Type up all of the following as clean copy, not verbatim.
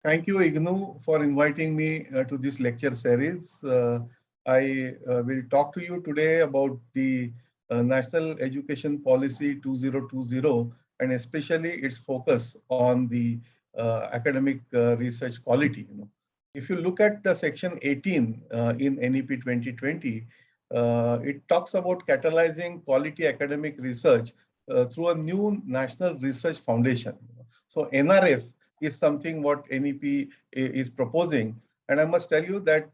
Thank you, Ignu, for inviting me to this lecture series. I will talk to you today about the National Education Policy 2020 and especially its focus on the academic research quality. If you look at the section 18 in NEP 2020, it talks about catalyzing quality academic research through a new National Research Foundation. So NRF is something what NEP is proposing. And I must tell you that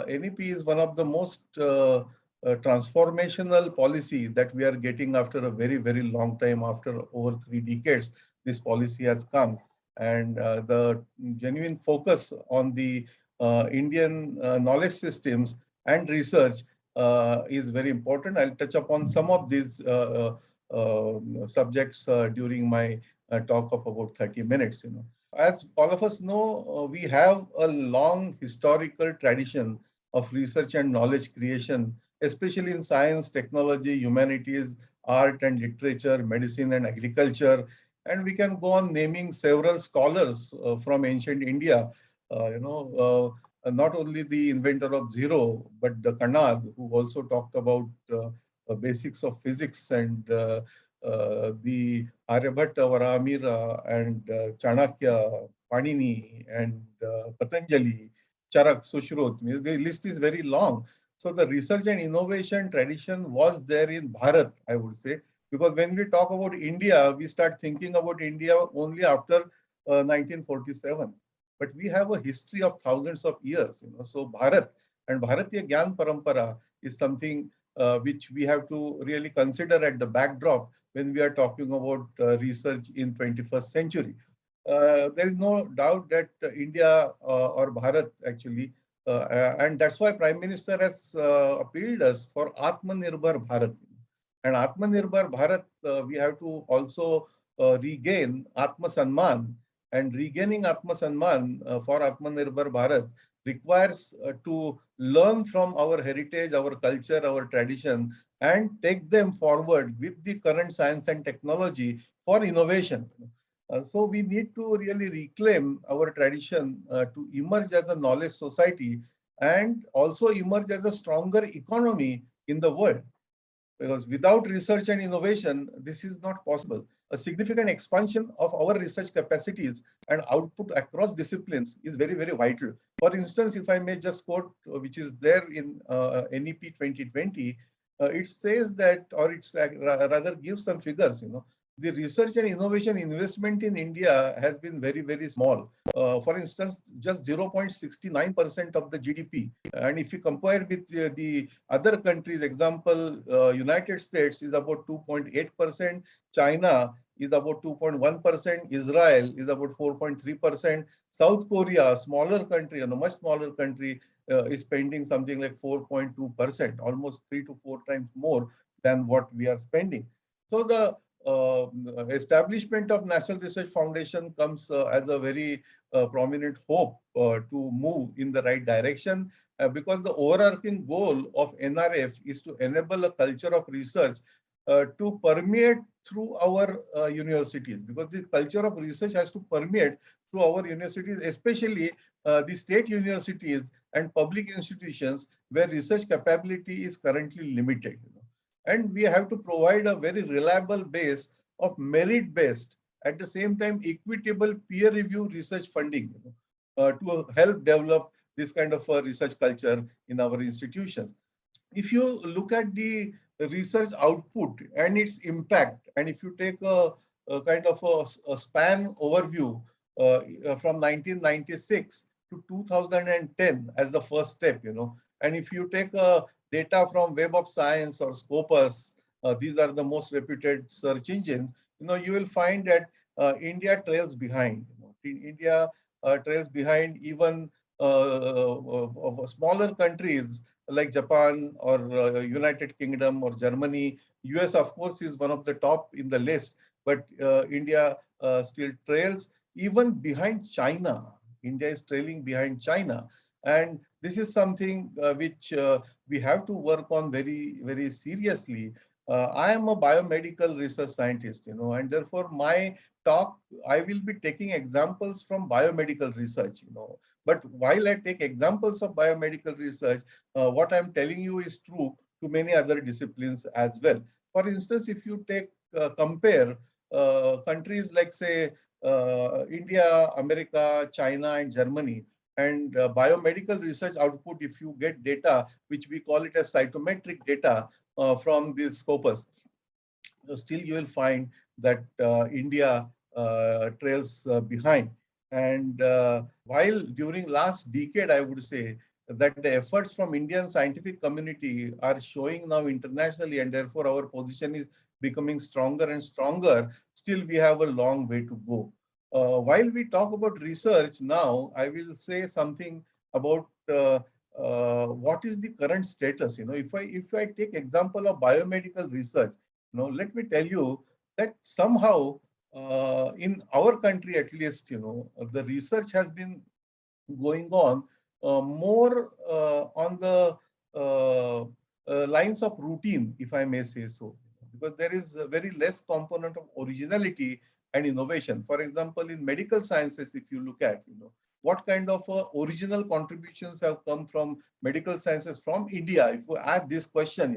NEP is one of the most transformational policy that we are getting after a very, very long time, after over 3 decades, this policy has come. And the genuine focus on the Indian knowledge systems and research is very important. I'll touch upon some of these subjects during my talk of about 30 minutes. As all of us know, we have a long historical tradition of research and knowledge creation, especially in science, technology, humanities, art and literature, medicine and agriculture. And we can go on naming several scholars from ancient India, not only the inventor of zero, but the Kanad, who also talked about basics of physics and the Aryabhatta, Varamira, and Chanakya, Panini, and Patanjali, Charak, Sushrut. The list is very long. So the research and innovation tradition was there in Bharat, I would say, because when we talk about India, we start thinking about India only after 1947. But we have a history of thousands of years. So Bharat and Bharatiya Gyan Parampara is something which we have to really consider at the backdrop when we are talking about research in 21st century. There is no doubt that India or Bharat actually, and that's why Prime Minister has appealed us for Atmanirbhar Bharat. And Atmanirbhar Bharat, we have to also regain Atma Sanman. And regaining Atma Sanman for Atmanirbhar Bharat requires to learn from our heritage, our culture, our tradition, and take them forward with the current science and technology for innovation. So we need to really reclaim our tradition to emerge as a knowledge society and also emerge as a stronger economy in the world. Because without research and innovation, this is not possible. A significant expansion of our research capacities and output across disciplines is very, very vital. For instance, if I may just quote, which is there in NEP 2020, it says that, or it's rather gives some figures, the research and innovation investment in India has been very, very small. For instance, just 0.69% of the GDP. And if you compare with the other countries, example, United States is about 2.8%, China is about 2.1%, Israel is about 4.3%, South Korea, a smaller country, much smaller country, is spending something like 4.2%, almost 3 to 4 times more than what we are spending. So the establishment of National Research Foundation comes as a very prominent hope to move in the right direction because the overarching goal of NRF is to enable a culture of research to permeate through our universities, because the culture of research has to permeate through our universities, especially the state universities and public institutions where research capability is currently limited. And we have to provide a very reliable base of merit-based, at the same time, equitable peer review research funding to help develop this kind of a research culture in our institutions. If you look at the research output and its impact, and if you take a kind of a span overview from 1996 to 2010 as the first step, and if you take data from Web of Science or Scopus, these are the most reputed search engines, you will find that India trails behind. India trails behind even of smaller countries like Japan or United Kingdom or Germany. US, of course, is one of the top in the list, but India still trails even behind China. India is trailing behind China. And this is something which we have to work on very, very seriously. I am a biomedical research scientist, and therefore my talk, I will be taking examples from biomedical research, But while I take examples of biomedical research, what I'm telling you is true to many other disciplines as well. For instance, if you compare countries like, say, India, America, China, and Germany, and biomedical research output, if you get data, which we call it as cytometric data from this scopus, still you will find that India trails behind. And while during last decade, I would say that the efforts from Indian scientific community are showing now internationally, and therefore our position is becoming stronger and stronger, still we have a long way to go. While we talk about research now, I will say something about what is the current status. If I take example of biomedical research, let me tell you that somehow in our country, at least, the research has been going on more on the lines of routine, if I may say so, because there is a very less component of originality and innovation. For example, in medical sciences, if you look at, what kind of original contributions have come from medical sciences from India, if we ask this question,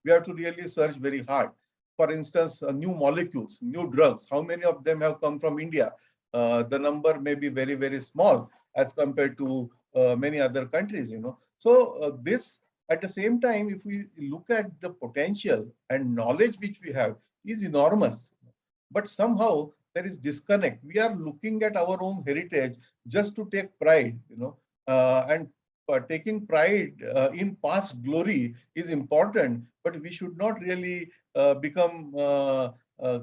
we have to really search very hard. For instance, new molecules, new drugs, how many of them have come from India? The number may be very, very small as compared to many other countries, So this, at the same time, if we look at the potential and knowledge which we have is enormous, but somehow there is disconnect. We are looking at our own heritage just to take pride, and taking pride in past glory is important, but we should not really become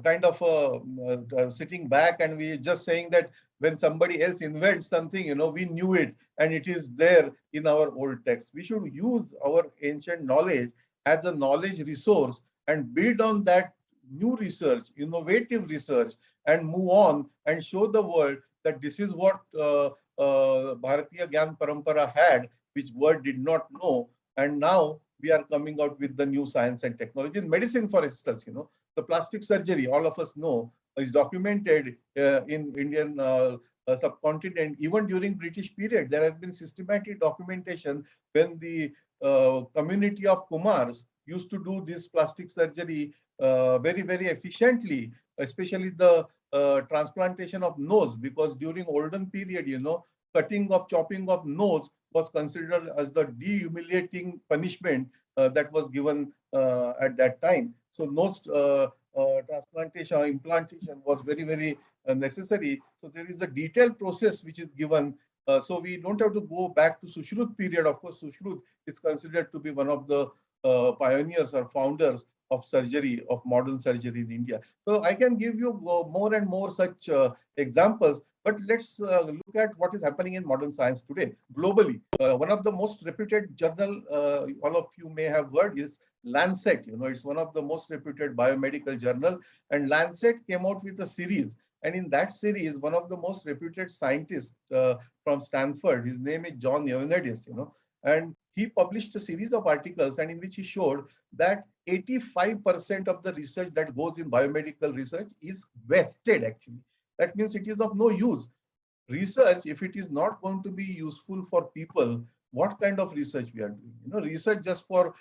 kind of sitting back and we just saying that when somebody else invents something, we knew it and it is there in our old text. We should use our ancient knowledge as a knowledge resource and build on that new research, innovative research, and move on and show the world that this is what Bharatiya Gyan Parampara had, which world did not know. And now we are coming out with the new science and technology. In medicine, for instance, the plastic surgery, all of us know, is documented in Indian subcontinent. Even during British period, there has been systematic documentation when the community of Kumars used to do this plastic surgery very, very efficiently, especially the transplantation of nose, because during olden period, chopping of nose was considered as the dehumiliating punishment that was given at that time. So nose transplantation or implantation was very, very necessary. So there is a detailed process which is given. So we don't have to go back to Sushruta period. Of course, Sushruta is considered to be one of the pioneers or founders of surgery, of modern surgery in India. So I can give you more and more such examples, but let's look at what is happening in modern science today globally. One of the most reputed journal, all of you may have heard, is Lancet. It's one of the most reputed biomedical journal, and Lancet came out with a series. And in that series, one of the most reputed scientists from Stanford, his name is John Ioannidis, and he published a series of articles and in which he showed that 85% of the research that goes in biomedical research is wasted actually. That means it is of no use. Research, if it is not going to be useful for people, what kind of research we are doing? Research just for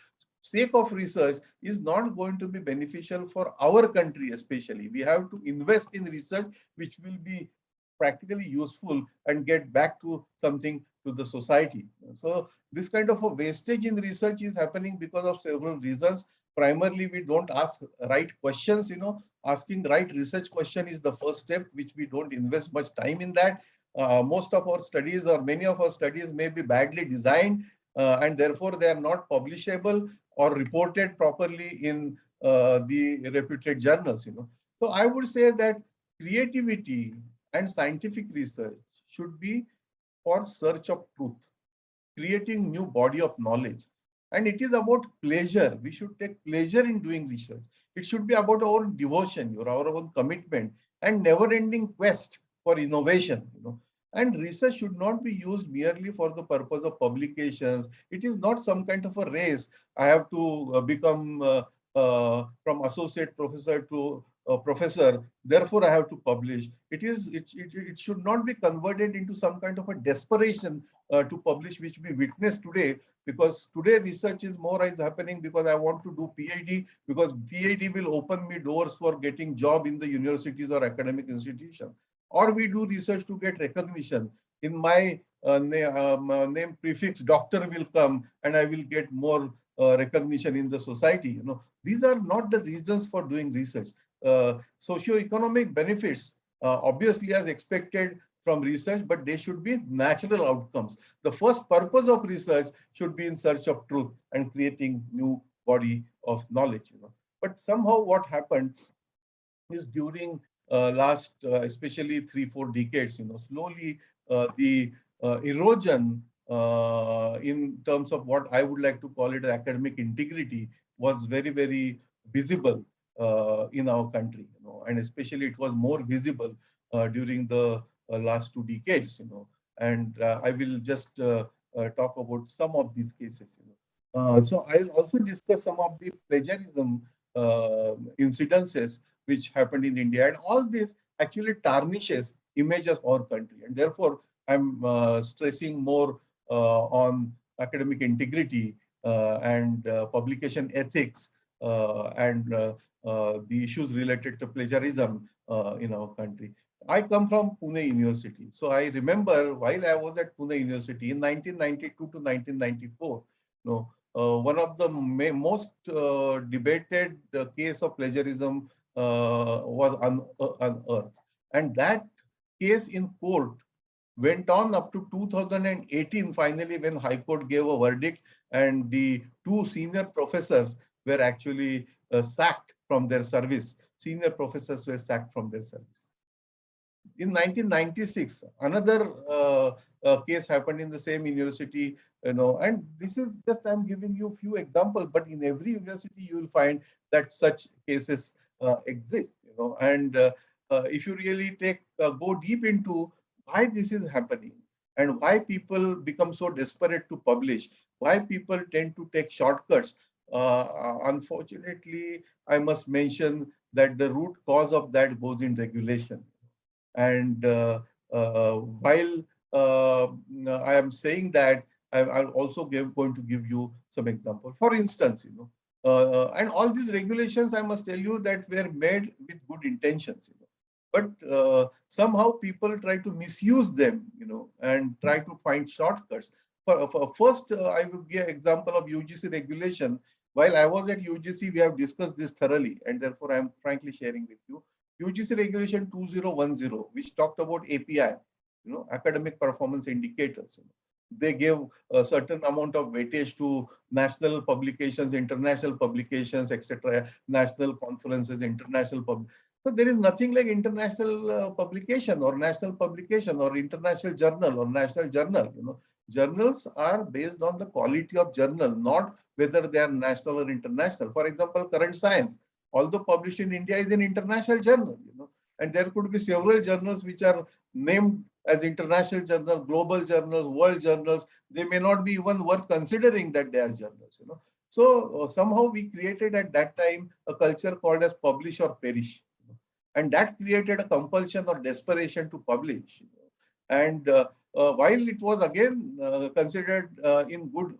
sake of research is not going to be beneficial for our country especially. We have to invest in research which will be practically useful and get back to something to the society. So this kind of a wastage in research is happening because of several reasons. Primarily, we don't ask right questions. Asking right research question is the first step, which we don't invest much time in that. Most of our studies or many of our studies may be badly designed and therefore they are not publishable or reported properly in the reputed journals. So I would say that creativity and scientific research should be for search of truth, creating new body of knowledge. And it is about pleasure. We should take pleasure in doing research. It should be about our own devotion, our own commitment, and never-ending quest for innovation. And research should not be used merely for the purpose of publications. It is not some kind of a race. I have to become from associate professor to professor, therefore I have to publish. It should not be converted into some kind of a desperation to publish, which we witness today, because today research is more is happening because I want to do PhD, because PhD will open me doors for getting job in the universities or academic institution. Or we do research to get recognition. In my name prefix, doctor will come and I will get more recognition in the society. These are not the reasons for doing research. Socio-economic benefits, obviously as expected from research, but they should be natural outcomes. The first purpose of research should be in search of truth and creating new body of knowledge. But somehow what happened is during last, especially 3-4 decades, slowly the erosion in terms of what I would like to call it academic integrity was very, very visible in our country, and especially it was more visible during the last 2 decades, and I will just talk about some of these cases. So I'll also discuss some of the plagiarism incidences which happened in India, and all this actually tarnishes image of our country, and therefore I'm stressing more on academic integrity and publication ethics and the issues related to plagiarism in our country. I come from Pune University. So I remember while I was at Pune University in 1992 to 1994, one of the most debated case of plagiarism was unearthed. And that case in court went on up to 2018, finally, when High Court gave a verdict and the two senior professors were actually sacked from their service. Senior professors were sacked from their service. In 1996, another case happened in the same university, and this is just, I'm giving you a few examples, but in every university you will find that such cases exist, and if you really go deep into why this is happening and why people become so desperate to publish, why people tend to take shortcuts, unfortunately, I must mention that the root cause of that goes in regulation. And while I am saying that, I'll also going to give you some examples. For instance, and all these regulations, I must tell you that were made with good intentions, but somehow people try to misuse them, and try to find shortcuts. First, I will give an example of UGC regulation. While I was at UGC, we have discussed this thoroughly, and therefore I am frankly sharing with you. UGC regulation 2010, which talked about API, academic performance indicators. They gave a certain amount of weightage to national publications, international publications, etc., national conferences, international So there is nothing like international publication or national publication or international journal or national journal. Journals are based on the quality of journal, not whether they are national or international. For example, current science, although published in India, is an international journal, and there could be several journals which are named as international journal, global journals, world journals. They may not be even worth considering that they are journals, So somehow we created at that time a culture called as publish or perish, and that created a compulsion or desperation to publish. And while it was again considered in good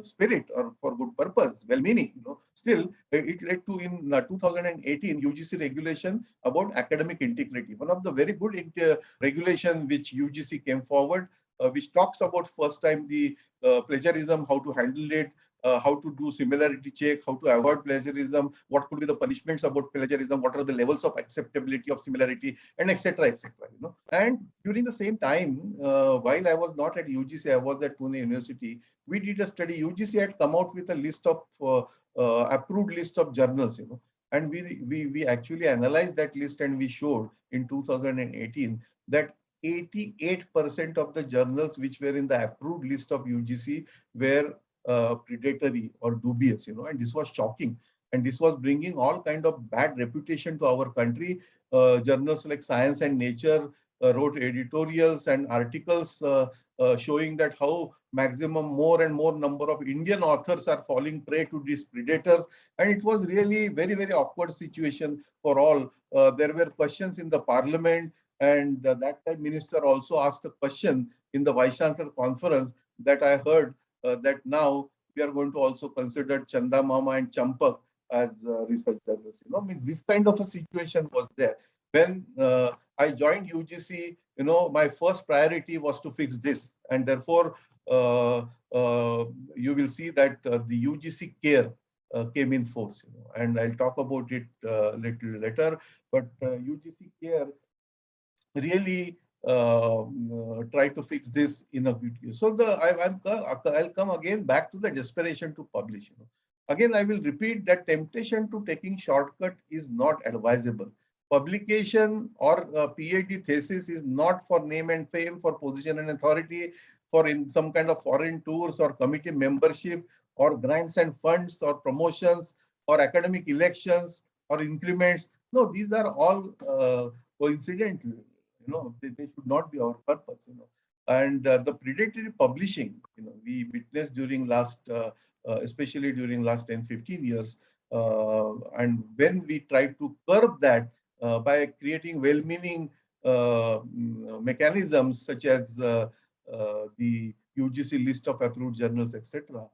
spirit or for good purpose, well-meaning, still it led to in 2018 UGC regulation about academic integrity. One of the very good regulation which UGC came forward, which talks about first time the plagiarism, how to handle it, how to do similarity check, how to avoid plagiarism, what could be the punishments about plagiarism, what are the levels of acceptability of similarity, and etc. etc. And during the same time, while I was not at UGC, I was at Pune University. We did a study. UGC had come out with a list of approved list of journals, and we actually analyzed that list, and we showed in 2018 that 88% of the journals which were in the approved list of UGC were predatory or dubious, and this was shocking. And this was bringing all kind of bad reputation to our country. Journals like Science and Nature wrote editorials and articles showing that how maximum more and more number of Indian authors are falling prey to these predators. And it was really very, very awkward situation for all. There were questions in the parliament, and that time minister also asked a question in the Vice Chancellor conference that I heard that now we are going to also consider Chanda Mama and Champak as research journalists. I mean, this kind of a situation was there. When I joined UGC, my first priority was to fix this. And therefore, uh, you will see that the UGC care came in force. And I'll talk about it little later. But UGC care really try to fix this in a video. So I'll come again back to the desperation to publish. Again, I will repeat that temptation to taking shortcut is not advisable. Publication or PhD thesis is not for name and fame, for position and authority, for in some kind of foreign tours or committee membership or grants and funds or promotions or academic elections or increments. No, these are all coincidental. They should not be our purpose. And the predatory publishing, we witnessed during last especially during last 10-15 years, and when we try to curb that by creating well-meaning mechanisms such as the UGC list of approved journals, etc.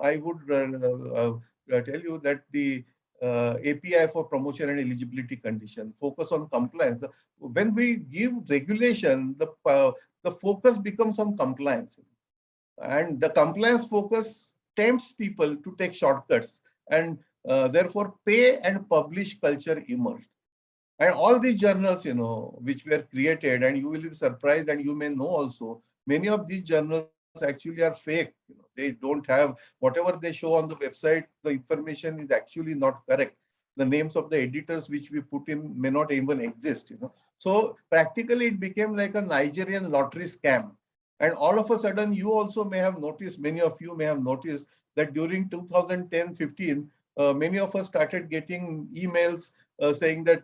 I would tell you that the API for promotion and eligibility condition, focus on compliance. When we give regulation, the focus becomes on compliance, and the compliance focus tempts people to take shortcuts, and therefore pay and publish culture emerged. And all these journals, which were created, and you will be surprised, and you may know also, many of these journals actually are fake. They don't have whatever they show on the website. The information is actually not correct. The names of the editors which we put in may not even exist. So practically, it became like a Nigerian lottery scam. And all of a sudden, you also may have noticed, many of you may have noticed that during 2010-15, many of us started getting emails saying that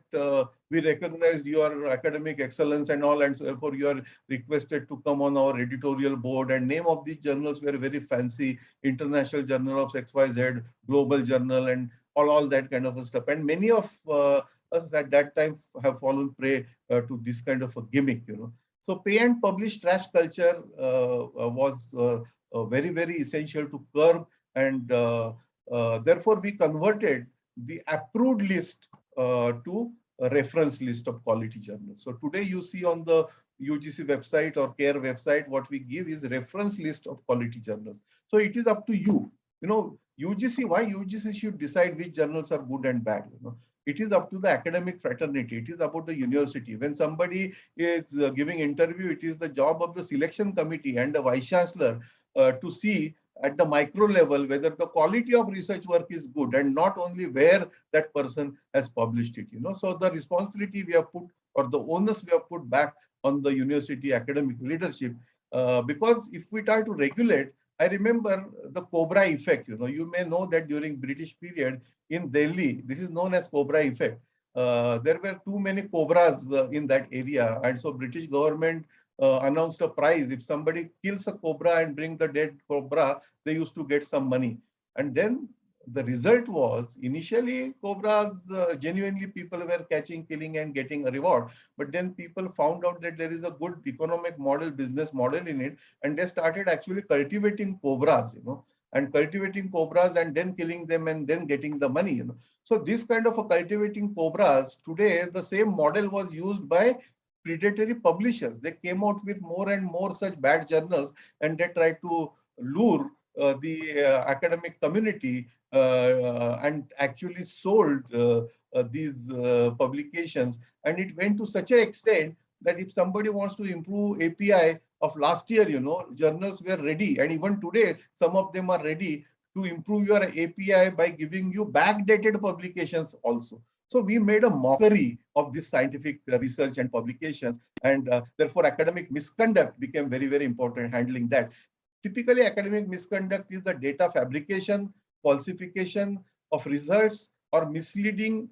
we recognized your academic excellence and all, and so therefore you are requested to come on our editorial board. And name of these journals were very fancy: International Journal of XYZ, Global Journal, and all that kind of stuff. And many of us at that time have fallen prey to this kind of a gimmick. So pay and publish trash culture was very, very essential to curb, and therefore we converted the approved list to a reference list of quality journals. So today you see on the UGC website or CARE website, what we give is reference list of quality journals. So it is up to you. UGC, why UGC should decide which journals are good and bad? It is up to the academic fraternity. It is about the university. When somebody is giving interview, it is the job of the selection committee and the vice chancellor to see at the micro level whether the quality of research work is good, and not only where that person has published it. So the responsibility we have put, or the onus we have put back on the university academic leadership, because if we try to regulate, I remember the Cobra effect. You may know that during British period in Delhi, this is known as Cobra effect. There were too many cobras in that area, and so British government announced a prize. If somebody kills a cobra and bring the dead cobra, they used to get some money. And then the result was, initially cobras, genuinely people were catching, killing, and getting a reward. But then people found out that there is a good economic model, business model in it, and they started actually cultivating cobras, and cultivating cobras and then killing them and then getting the money. So this kind of a cultivating cobras, today the same model was used by predatory publishers. They came out with more and more such bad journals, and they tried to lure the academic community and actually sold these publications. And it went to such an extent that if somebody wants to improve API of last year, journals were ready. And even today, some of them are ready to improve your API by giving you backdated publications also. So we made a mockery of this scientific research and publications, and therefore academic misconduct became very, very important, handling that. Typically, academic misconduct is a data fabrication, falsification of results, or misleading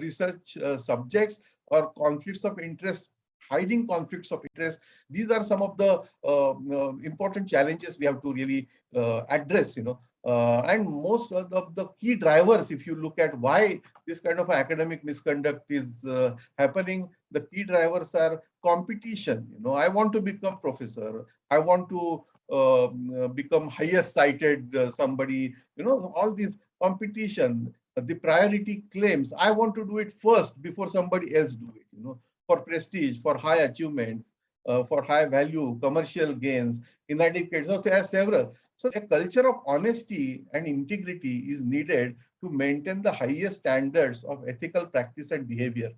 research subjects, or conflicts of interest hiding conflicts of interest. These are some of the important challenges we have to really address, and most of the key drivers, if you look at why this kind of academic misconduct is happening, the key drivers are competition. I want to become professor. I want to become highest cited somebody, all these competition, the priority claims. I want to do it first before somebody else do it, for prestige, for high achievements, for high value, commercial gains, inadequate. So there are several. So a culture of honesty and integrity is needed to maintain the highest standards of ethical practice and behavior.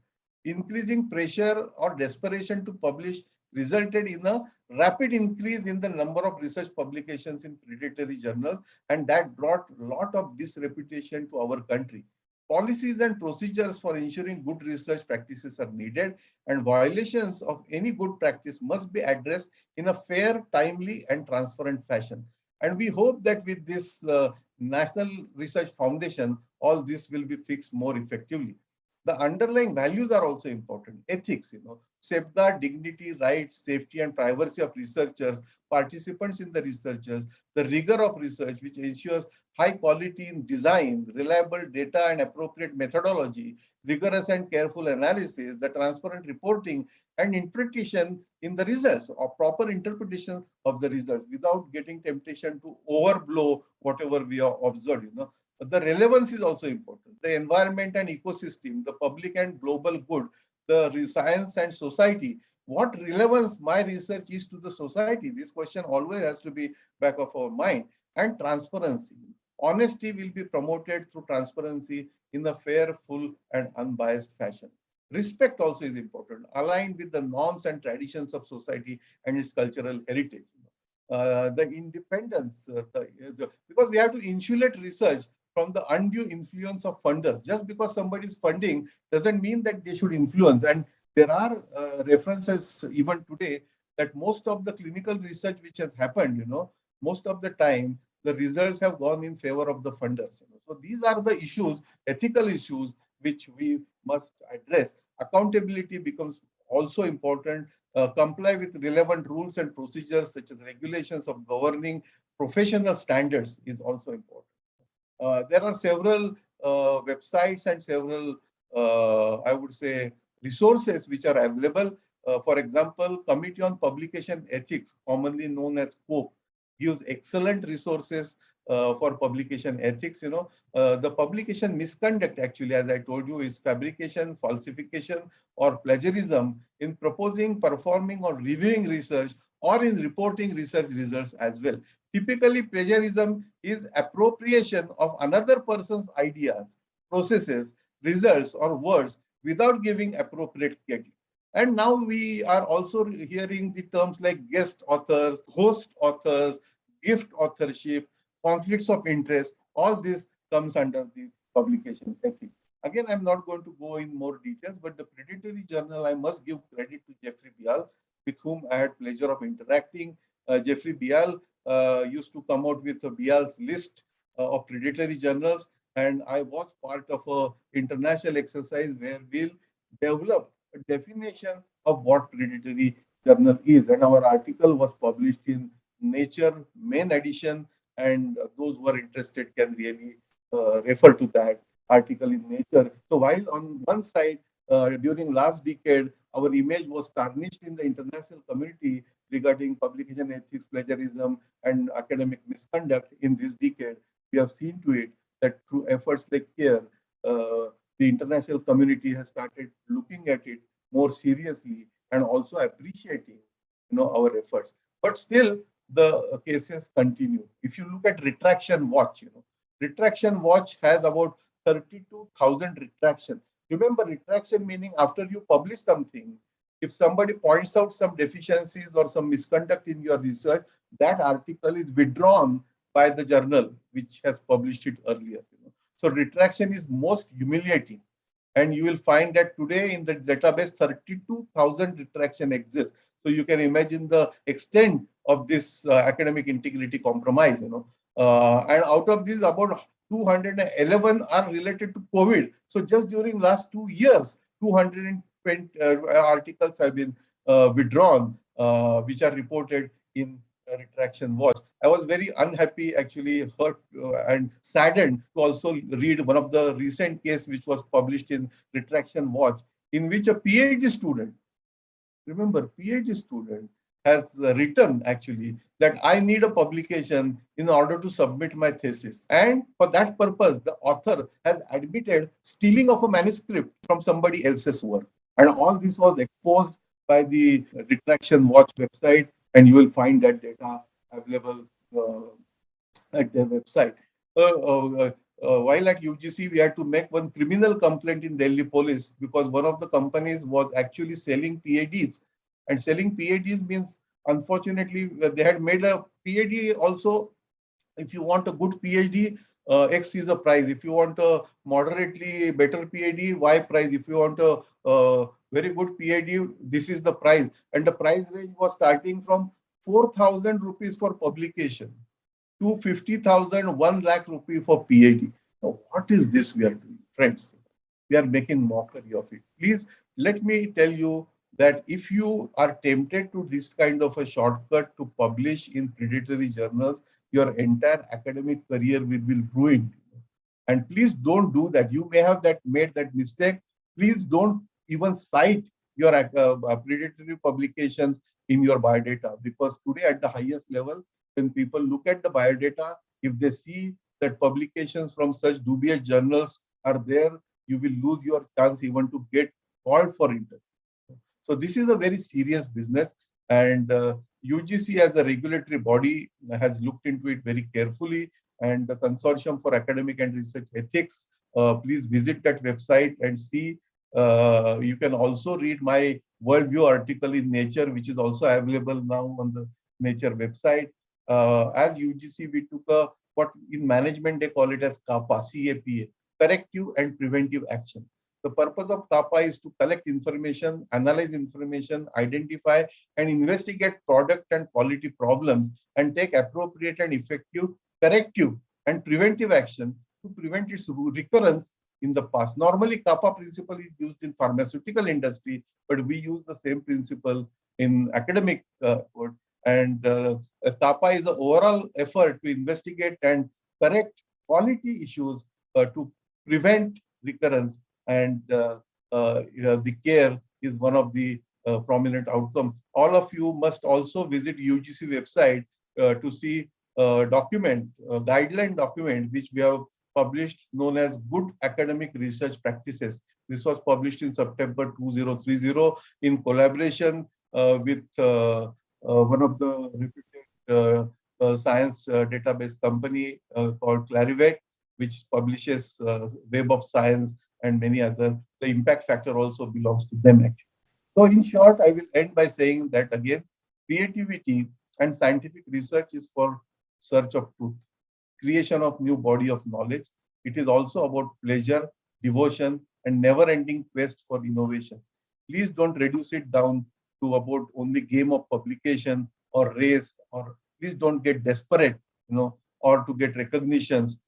Increasing pressure or desperation to publish resulted in a rapid increase in the number of research publications in predatory journals, and that brought a lot of disreputation to our country. Policies and procedures for ensuring good research practices are needed, and violations of any good practice must be addressed in a fair, timely, and transparent fashion. And we hope that with this National Research Foundation, all this will be fixed more effectively. The underlying values are also important. Ethics, safeguard dignity, rights, safety, and privacy of researchers, participants in the researchers, the rigor of research, which ensures high quality in design, reliable data and appropriate methodology, rigorous and careful analysis, the transparent reporting and interpretation in the results, or proper interpretation of the results without getting temptation to overblow whatever we have observed. The relevance is also important. The environment and ecosystem, the public and global good, the science and society. What relevance my research is to the society? This question always has to be back of our mind. And transparency. Honesty will be promoted through transparency in a fair, full, and unbiased fashion. Respect also is important, aligned with the norms and traditions of society and its cultural heritage. The independence, because we have to insulate research from the undue influence of funders. Just because somebody is funding doesn't mean that they should influence. And there are references even today that most of the clinical research which has happened, most of the time the results have gone in favor of the funders. So these are the issues, ethical issues, which we must address. Accountability becomes also important. Comply with relevant rules and procedures such as regulations of governing professional standards is also important. There are several websites and several, I would say, resources which are available. For example, Committee on Publication Ethics, commonly known as COPE, gives excellent resources for publication ethics. The publication misconduct, actually, as I told you, is fabrication, falsification, or plagiarism in proposing, performing, or reviewing research, or in reporting research results as well. Typically, plagiarism is appropriation of another person's ideas, processes, results, or words without giving appropriate credit. And now we are also hearing the terms like guest authors, host authors, gift authorship, conflicts of interest. All this comes under the publication ethics. Again, I'm not going to go in more details, but the predatory journal, I must give credit to Jeffrey Bial, with whom I had pleasure of interacting. Jeffrey Bial used to come out with a Bial's list of predatory journals, and I was part of an international exercise where we'll develop a definition of what predatory journal is, and our article was published in Nature main edition, and those who are interested can really refer to that article in Nature. So while on one side, during last decade, our image was tarnished in the international community regarding publication ethics, plagiarism, and academic misconduct in this decade, we have seen to it that through efforts like CARE, the international community has started looking at it more seriously and also appreciating, our efforts. But still, the cases continue. If you look at Retraction Watch, Retraction Watch has about 32,000 retractions. Remember, retraction meaning after you publish something, if somebody points out some deficiencies or some misconduct in your research, that article is withdrawn by the journal which has published it earlier. So retraction is most humiliating. And you will find that today in the database, 32,000 retraction exists. So you can imagine the extent of this academic integrity compromise, and out of these, about 211 are related to COVID. So just during last 2 years, 220 articles have been withdrawn, which are reported in Retraction Watch. I was very unhappy, actually hurt and saddened to also read one of the recent case which was published in Retraction Watch, in which a PhD student, remember, PhD student has written actually that I need a publication in order to submit my thesis. And for that purpose, the author has admitted stealing of a manuscript from somebody else's work. And all this was exposed by the Retraction Watch website, and you will find that data available at their website. While at UGC, we had to make one criminal complaint in Delhi police because one of the companies was actually selling PADs. And selling PADs means, unfortunately, they had made a PAD also. If you want a good PhD, X is a price. If you want a moderately better PhD, Y price. If you want a very good PhD, this is the price. And the price range was starting from 4,000 rupees for publication to 50,000, 1 lakh rupee for PhD. Now, what is this we are doing, friends? We are making mockery of it. Please let me tell you that if you are tempted to this kind of a shortcut to publish in predatory journals, your entire academic career will be ruined. And please don't do that. You may have made that mistake. Please don't even cite your predatory publications in your biodata, because today at the highest level, when people look at the biodata, if they see that publications from such dubious journals are there, you will lose your chance even to get called for interview. So this is a very serious business, and UGC as a regulatory body has looked into it very carefully. And the Consortium for Academic and Research Ethics, please visit that website and see. You can also read my worldview article in Nature, which is also available now on the Nature website. As UGC, we took what in management they call it as CAPA, CAPA, corrective and preventive action. The purpose of CAPA is to collect information, analyze information, identify and investigate product and quality problems, and take appropriate and effective corrective and preventive action to prevent its recurrence in the past. Normally, CAPA principle is used in pharmaceutical industry, but we use the same principle in academic effort. And CAPA is an overall effort to investigate and correct quality issues to prevent recurrence, and the care is one of the prominent outcome. All of you must also visit UGC website to see guideline document which we have published, known as Good Academic Research Practices. This was published in September 2030 in collaboration with one of the reputed science database company called Clarivate, which publishes Web of Science and many other. The impact factor also belongs to them, actually. So in short, I will end by saying that again, creativity and scientific research is for search of truth, creation of new body of knowledge. It is also about pleasure, devotion, and never-ending quest for innovation. Please don't reduce it down to about only game of publication or race, or please don't get desperate, or to get recognitions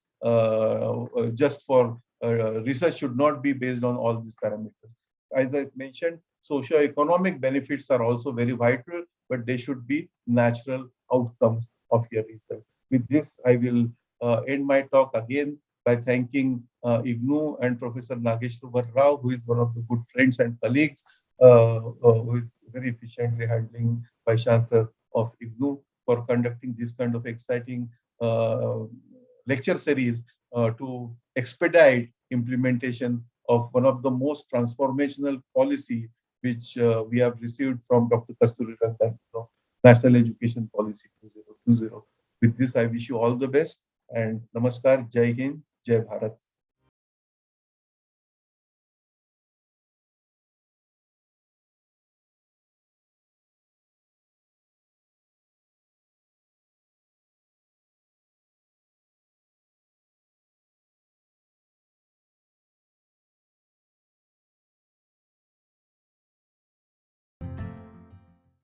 just for research should not be based on all these parameters. As I mentioned, socio-economic benefits are also very vital, but they should be natural outcomes of your research. With this, I will end my talk again by thanking IGNOU and Professor Nageshwar Rao, who is one of the good friends and colleagues, who is very efficiently handling Vice Chancellor of IGNOU, for conducting this kind of exciting lecture series to expedite implementation of one of the most transformational policy which we have received from Dr. Kasturi Rangan, National Education Policy 2020. With this, I wish you all the best, and Namaskar, Jai Hind, Jai Bharat.